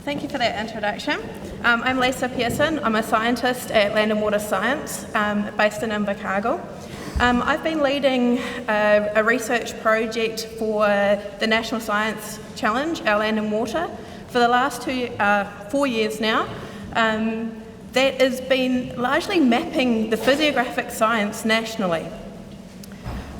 Thank you for that introduction. I'm Lisa Pearson. I'm a scientist at Land and Water Science based in Invercargill. I've been leading a research project for the National Science Challenge, our Land and Water, for the last 4 years now. That has been largely mapping the physiographic science nationally.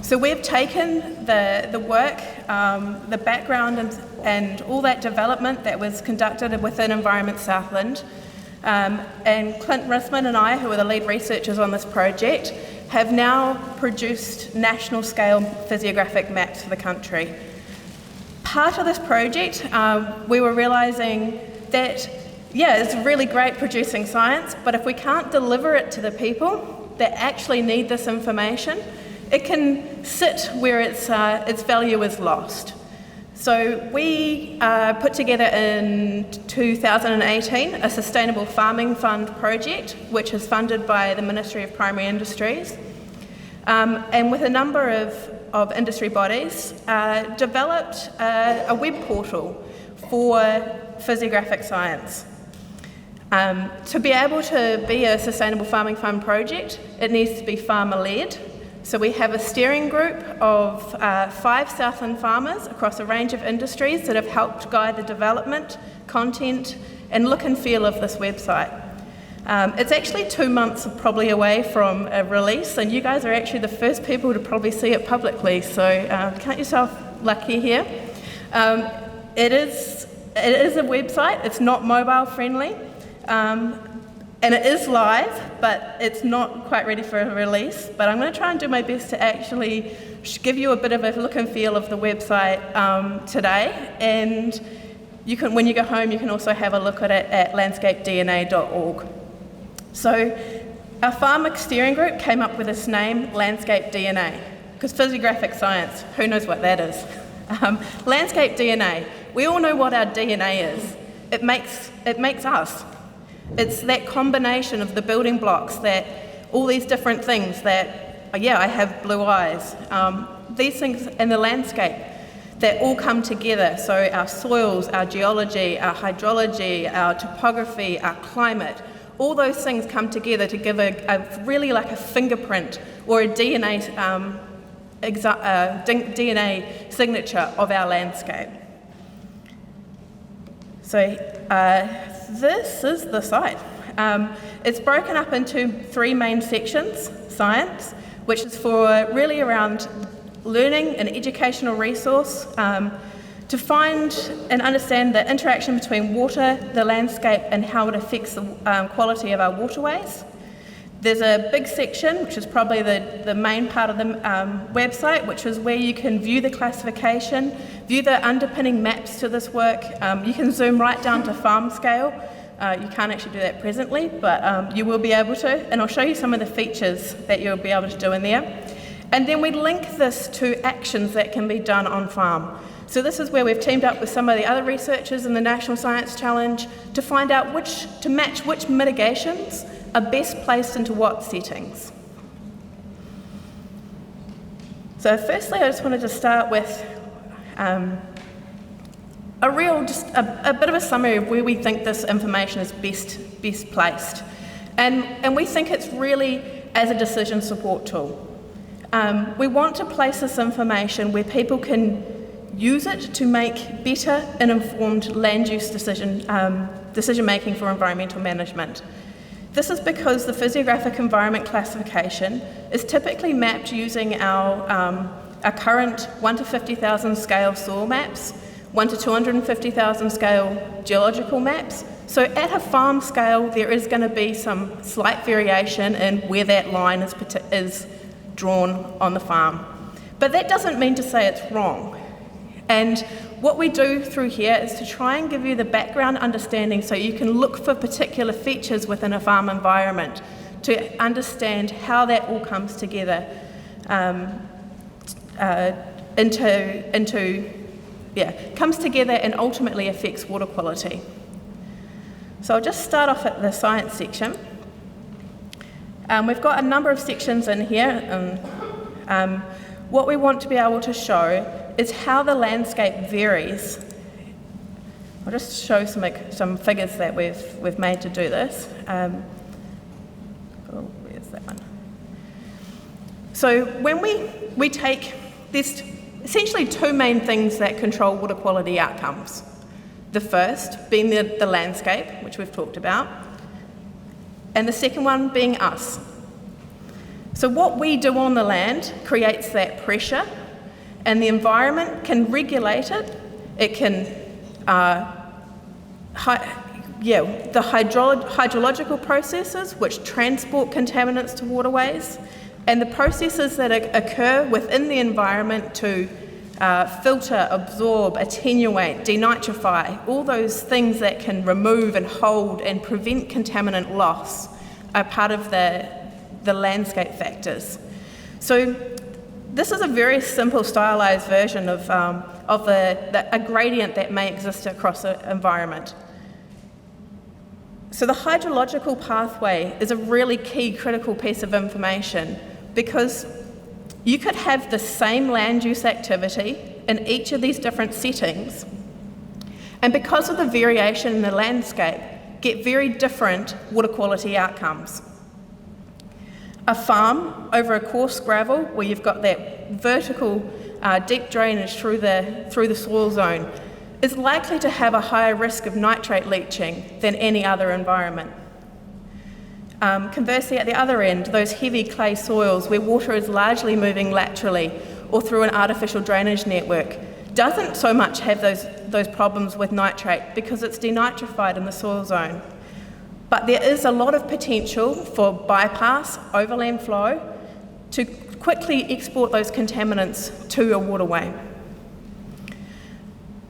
So we've taken the work, the background and all that development that was conducted within Environment Southland, and Clint Risman and I, who are the lead researchers on this project, have now produced national scale physiographic maps for the country. Part of this project, we were realising that, it's really great producing science, but if we can't deliver it to the people that actually need this information, it can sit where its value is lost. So we put together in 2018 a Sustainable Farming Fund project, which is funded by the Ministry of Primary Industries, and with a number of industry bodies, developed a web portal for physiographic science. To be able to be a Sustainable Farming Fund project, it needs to be farmer-led. So we have a steering group of 5 Southland farmers across a range of industries that have helped guide the development, content, and look and feel of this website. It's actually 2 months probably away from a release, and you guys are actually the first people to probably see it publicly, so count yourself lucky here. It is a website, it's not mobile friendly, and it is live, but it's not quite ready for a release. But I'm going to try and do my best to actually give you a bit of a look and feel of the website today. And you can, when you go home, you can also have a look at it at landscapedna.org. So our farmer steering group came up with this name, Landscape DNA, because physiographic science, who knows what that is? Landscape DNA, we all know what our DNA is. It makes us. It's that combination of the building blocks, that all these different things that, I have blue eyes, these things in the landscape that all come together. So our soils, our geology, our hydrology, our topography, our climate, all those things come together to give a really like a fingerprint or a DNA signature of our landscape. So this is the site. It's broken up into 3 main sections: science, which is for really around learning and educational resource to find and understand the interaction between water, the landscape, and how it affects the quality of our waterways. There's a big section, which is probably the main part of the website, which is where you can view the classification, view the underpinning maps to this work. You can zoom right down to farm scale. You can't actually do that presently, but you will be able to, and I'll show you some of the features that you'll be able to do in there. And then we link this to actions that can be done on farm. So this is where we've teamed up with some of the other researchers in the National Science Challenge to find out to match which mitigations are best placed into what settings. So firstly, I just wanted to start with a bit of a summary of where we think this information is best placed. And we think it's really as a decision support tool. We want to place this information where people can use it to make better and informed land use decision making for environmental management. This is because the physiographic environment classification is typically mapped using our current 1 to 50,000 scale soil maps, 1 to 250,000 scale geological maps. So at a farm scale, there is going to be some slight variation in where that line is drawn on the farm. But that doesn't mean to say it's wrong. And what we do through here is to try and give you the background understanding so you can look for particular features within a farm environment to understand how that all comes together comes together and ultimately affects water quality. So I'll just start off at the science section. We've got a number of sections in here. What we want to be able to show is how the landscape varies I'll just show some figures that we've made to do this. Where's that one? So when we take, there's essentially two main things that control water quality outcomes. The first being the landscape, which we've talked about, and the second one being us. So what we do on the land creates that pressure, and the environment can regulate it. It can, the hydrological processes which transport contaminants to waterways, and the processes that occur within the environment to filter, absorb, attenuate, denitrify, all those things that can remove and hold and prevent contaminant loss are part of the landscape factors. So this is a very simple stylized version of a gradient that may exist across an environment. So the hydrological pathway is a really key critical piece of information, because you could have the same land use activity in each of these different settings, and because of the variation in the landscape, get very different water quality outcomes. A farm over a coarse gravel, where you've got that vertical deep drainage through the soil zone, is likely to have a higher risk of nitrate leaching than any other environment. Conversely, at the other end, those heavy clay soils where water is largely moving laterally or through an artificial drainage network doesn't so much have those problems with nitrate because it's denitrified in the soil zone. But there is a lot of potential for bypass, overland flow, to quickly export those contaminants to a waterway.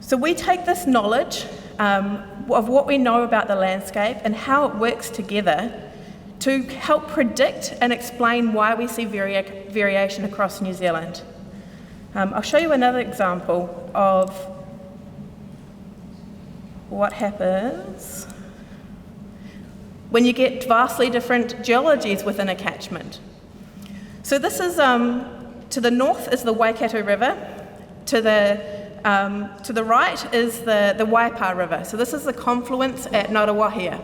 So we take this knowledge of what we know about the landscape and how it works together to help predict and explain why we see variation across New Zealand. I'll show you another example of what happens when you get vastly different geologies within a catchment. So this is, to the north is the Waikato River, to the right is the Waipa River. So this is the confluence at Ngarawahia.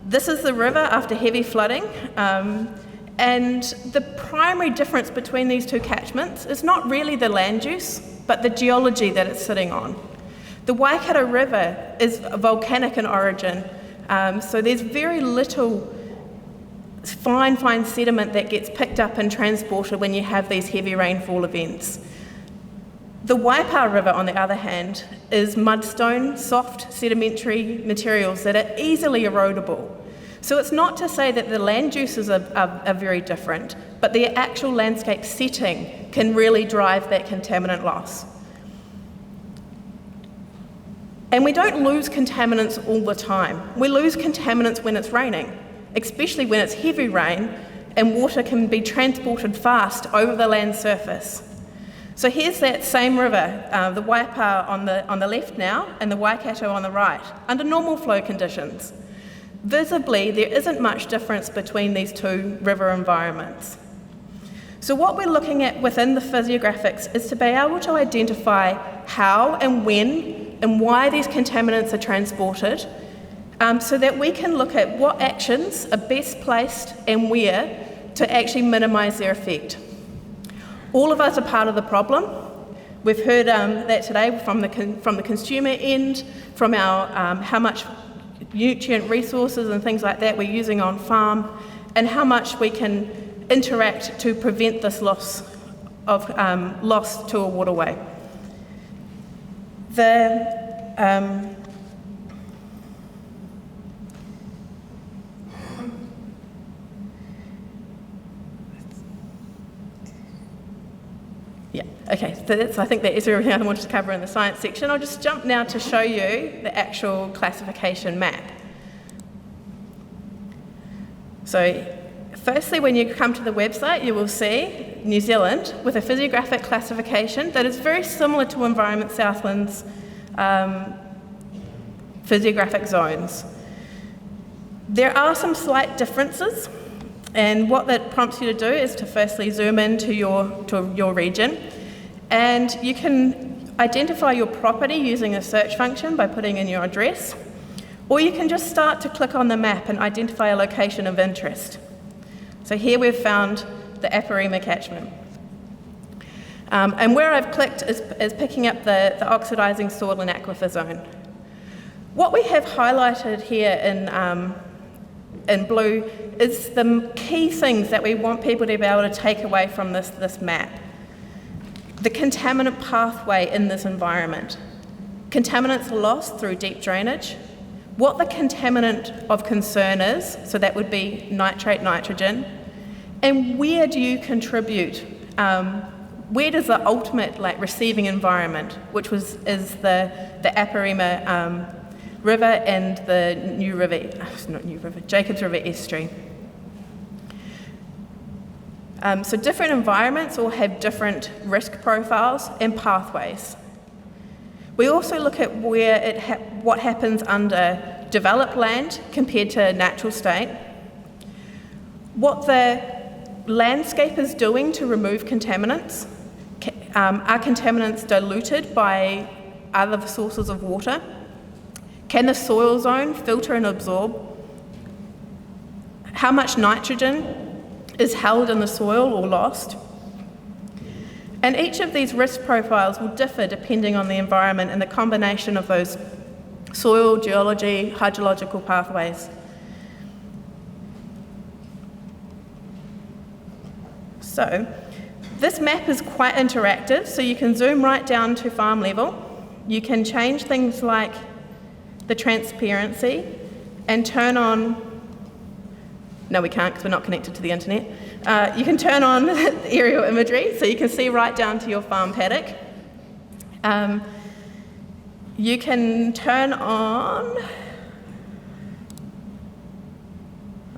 This is the river after heavy flooding, and the primary difference between these two catchments is not really the land use, but the geology that it's sitting on. The Waikato River is volcanic in origin, so there's very little fine sediment that gets picked up and transported when you have these heavy rainfall events. The Waipa River, on the other hand, is mudstone, soft sedimentary materials that are easily erodible. So it's not to say that the land uses are very different, but the actual landscape setting can really drive that contaminant loss. And we don't lose contaminants all the time. We lose contaminants when it's raining, especially when it's heavy rain and water can be transported fast over the land surface. So here's that same river, the Waipa on the left now and the Waikato on the right, under normal flow conditions. Visibly, there isn't much difference between these two river environments. So what we're looking at within the physiographics is to be able to identify how and when and why these contaminants are transported, so that we can look at what actions are best placed and where to actually minimise their effect. All of us are part of the problem. We've heard that today from the consumer end, from our how much nutrient resources and things like that we're using on farm, and how much we can interact to prevent this loss to a waterway. Okay, so I think that is everything I wanted to cover in the science section. I'll just jump now to show you the actual classification map. So firstly, when you come to the website, you will see New Zealand with a physiographic classification that is very similar to Environment Southland's physiographic zones. There are some slight differences, and what that prompts you to do is to firstly zoom into your region. And you can identify your property using a search function by putting in your address, or you can just start to click on the map and identify a location of interest. So here we've found the Aparima catchment. And where I've clicked is picking up the oxidising soil and aquifer zone. What we have highlighted here in blue is the key things that we want people to be able to take away from this map. The contaminant pathway in this environment. Contaminants are lost through deep drainage. What the contaminant of concern is, so that would be nitrate, nitrogen, and where do you contribute? Where does the ultimate receiving environment, which is the Aparima River and the Jacobs River estuary. So different environments all have different risk profiles and pathways. We also look at what happens under developed land compared to natural state, what the landscape is doing to remove contaminants. Are contaminants diluted by other sources of water? Can the soil zone filter and absorb? How much nitrogen is held in the soil or lost? And each of these risk profiles will differ depending on the environment and the combination of those soil, geology, hydrological pathways. So, this map is quite interactive, so you can zoom right down to farm level. You can change things like the transparency and turn on, no we can't because we're not connected to the internet. You can turn on the aerial imagery so you can see right down to your farm paddock. You can turn on,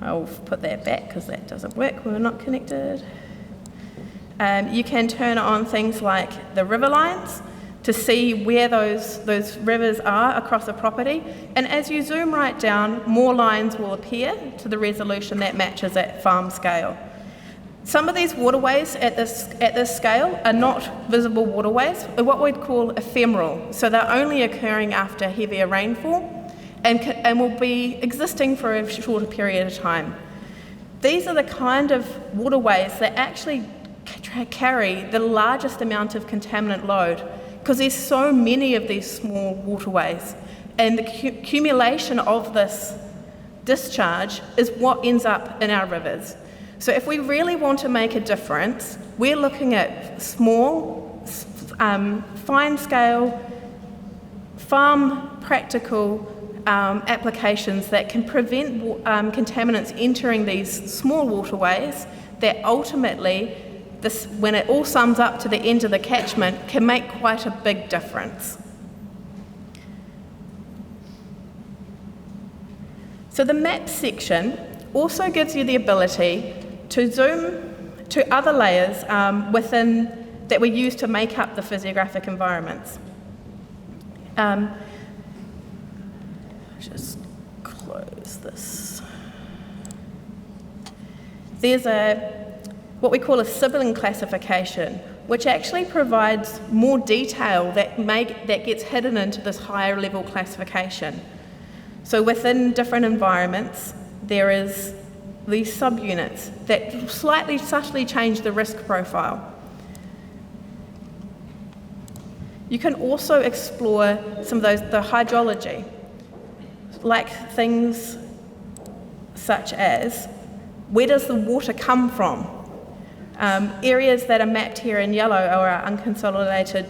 I'll put that back because that doesn't work when we're not connected. You can turn on things like the river lines to see where those rivers are across a property. And as you zoom right down, more lines will appear to the resolution that matches at farm scale. Some of these waterways at this scale are not visible waterways, they're what we'd call ephemeral. So they're only occurring after heavier rainfall and will be existing for a shorter period of time. These are the kind of waterways that actually carry the largest amount of contaminant load because there's so many of these small waterways, and the accumulation of this discharge is what ends up in our rivers. So if we really want to make a difference, we're looking at small, fine-scale, farm practical applications that can prevent contaminants entering these small waterways that ultimately, when it all sums up to the end of the catchment, can make quite a big difference. So the map section also gives you the ability to zoom to other layers that we use to make up the physiographic environments. Just close this. There's what we call a sibling classification, which actually provides more detail that gets hidden into this higher level classification. So within different environments, there is these subunits that slightly subtly change the risk profile. You can also explore some of the hydrology, like things such as where does the water come from? Areas that are mapped here in yellow are our unconsolidated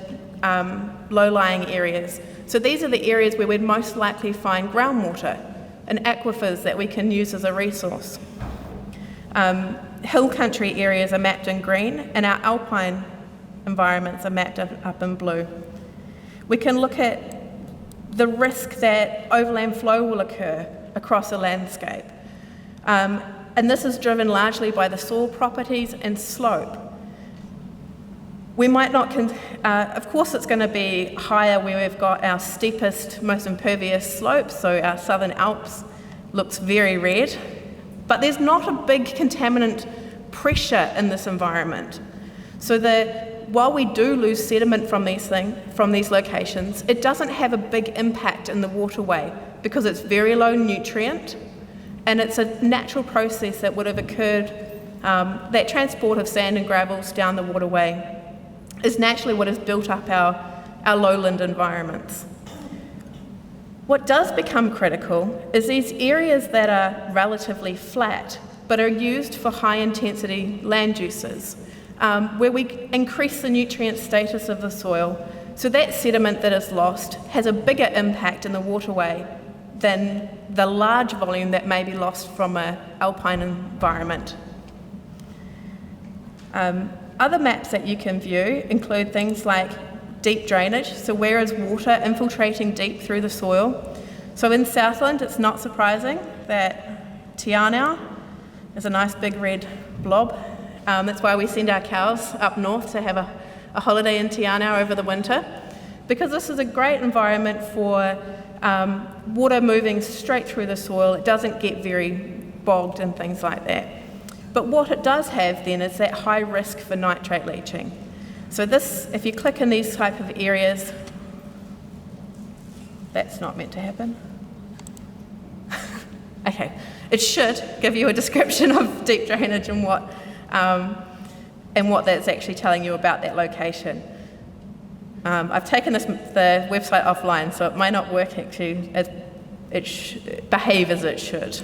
low-lying areas. So these are the areas where we'd most likely find groundwater and aquifers that we can use as a resource. Hill country areas are mapped in green, and our alpine environments are mapped up in blue. We can look at the risk that overland flow will occur across a landscape. And this is driven largely by the soil properties and slope. We might not, of course it's going to be higher where we've got our steepest, most impervious slopes, so our Southern Alps looks very red, but there's not a big contaminant pressure in this environment. So while we do lose sediment from these locations, it doesn't have a big impact in the waterway because it's very low nutrient, and it's a natural process that would have occurred. That transport of sand and gravels down the waterway is naturally what has built up our lowland environments. What does become critical is these areas that are relatively flat but are used for high-intensity land uses, where we increase the nutrient status of the soil, so that sediment that is lost has a bigger impact in the waterway than the large volume that may be lost from an alpine environment. Other maps that you can view include things like deep drainage, so where is water infiltrating deep through the soil. So in Southland, it's not surprising that Te Anau is a nice big red blob. That's why we send our cows up north to have a holiday in Te Anau over the winter, because this is a great environment for water moving straight through the soil. It doesn't get very bogged and things like that. But what it does have then is that high risk for nitrate leaching. So this, if you click in these type of areas, that's not meant to happen. Okay, it should give you a description of deep drainage and what that's actually telling you about that location. I've taken the website offline, so it might not work actually as behave as it should.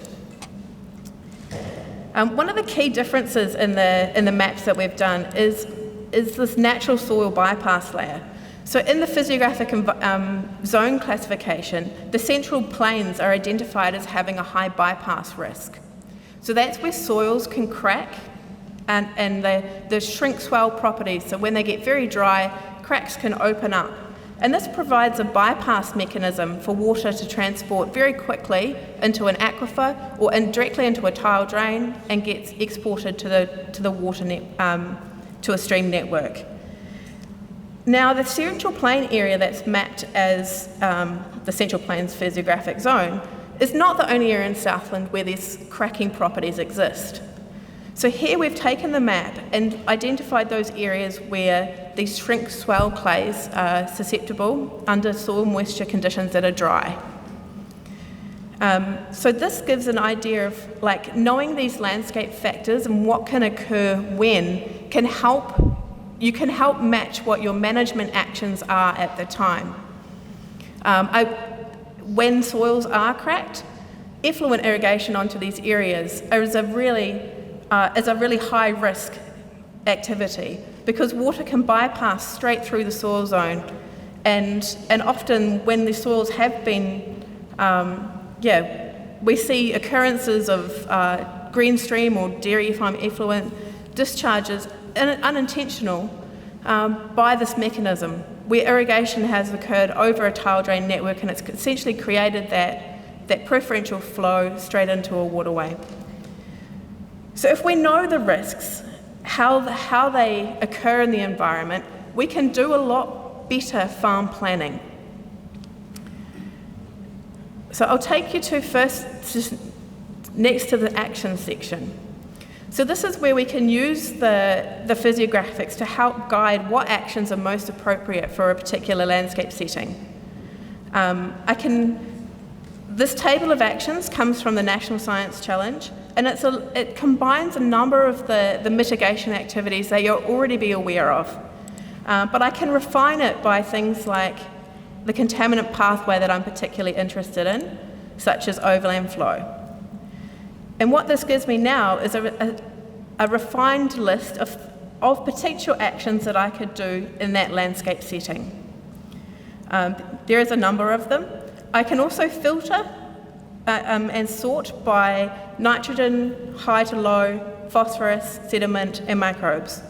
One of the key differences in the maps that we've done is this natural soil bypass layer. So in the physiographic zone classification, the central plains are identified as having a high bypass risk. So that's where soils can crack and the shrink swell properties. So when they get very dry, cracks can open up. And this provides a bypass mechanism for water to transport very quickly into an aquifer or directly into a tile drain and gets exported to the water to a stream network. Now, the central plain area that's mapped as the Central Plains Physiographic Zone is not the only area in Southland where these cracking properties exist. So here we've taken the map and identified those areas where these shrink swell clays are susceptible under soil moisture conditions that are dry. So this gives an idea of knowing these landscape factors and what can occur when can help match what your management actions are at the time. When soils are cracked, effluent irrigation onto these areas is a really high risk activity because water can bypass straight through the soil zone, and often when the soils have been, we see occurrences of green stream or dairy farm effluent discharges unintentional by this mechanism where irrigation has occurred over a tile drain network and it's essentially created that preferential flow straight into a waterway. So if we know the risks, how they occur in the environment, we can do a lot better farm planning. So I'll take you to next to the action section. So this is where we can use the physiographics to help guide what actions are most appropriate for a particular landscape setting. This table of actions comes from the National Science Challenge, and it combines a number of the mitigation activities that you'll already be aware of. But I can refine it by things like the contaminant pathway that I'm particularly interested in, such as overland flow. And what this gives me now is a refined list of potential actions that I could do in that landscape setting. There is a number of them. I can also filter and sort by nitrogen, high to low, phosphorus, sediment, and microbes.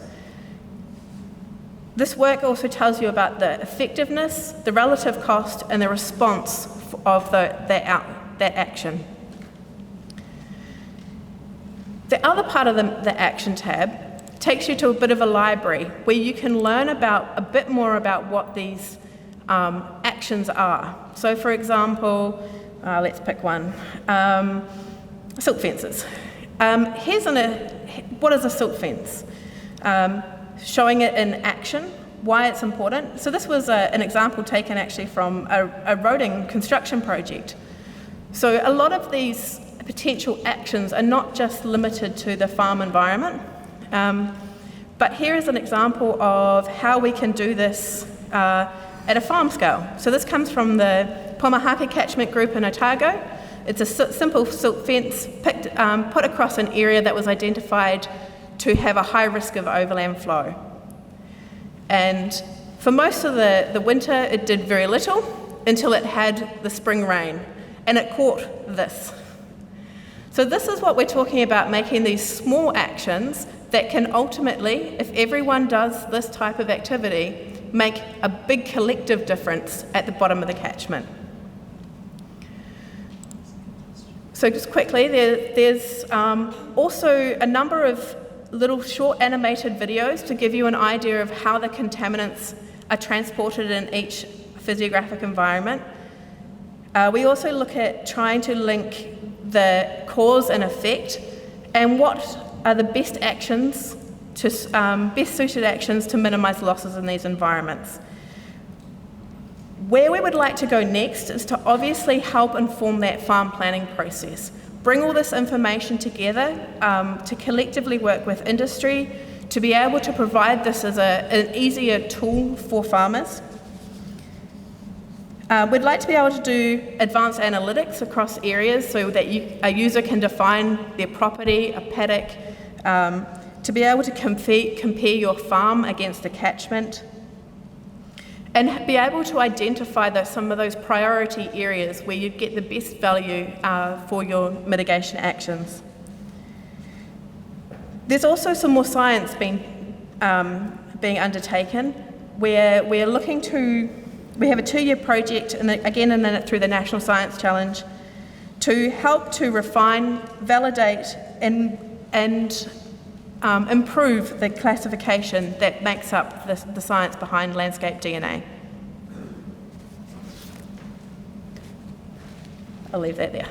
This work also tells you about the effectiveness, the relative cost, and the response of that action. The other part of the action tab takes you to a bit of a library where you can learn a bit more about what these actions are. So for example, let's pick one, silt fences. What is a silt fence? showing it in action, why it's important. So this was an example taken actually from a roading construction project. So a lot of these potential actions are not just limited to the farm environment, but here is an example of how we can do this at a farm scale. So this comes from the Pomahaka catchment group in Otago. It's a simple silk fence put across an area that was identified to have a high risk of overland flow. And for most of the winter, it did very little until it had the spring rain, and it caught this. So this is what we're talking about, making these small actions that can ultimately, if everyone does this type of activity, make a big collective difference at the bottom of the catchment. So just quickly, there's also a number of little short animated videos to give you an idea of how the contaminants are transported in each physiographic environment. We also look at trying to link the cause and effect and what are the best actions to best suited actions to minimise losses in these environments. Where we would like to go next is to obviously help inform that farm planning process. Bring all this information together to collectively work with industry to be able to provide this as an easier tool for farmers. We'd like to be able to do advanced analytics across areas so that a user can define their property, a paddock, to be able to compare your farm against a catchment, and be able to identify some of those priority areas where you'd get the best value for your mitigation actions. There's also some more science being undertaken where we're looking to, we have a 2-year project, and again through the National Science Challenge, to help to refine, validate and improve the classification that makes up the science behind landscape DNA. I'll leave that there.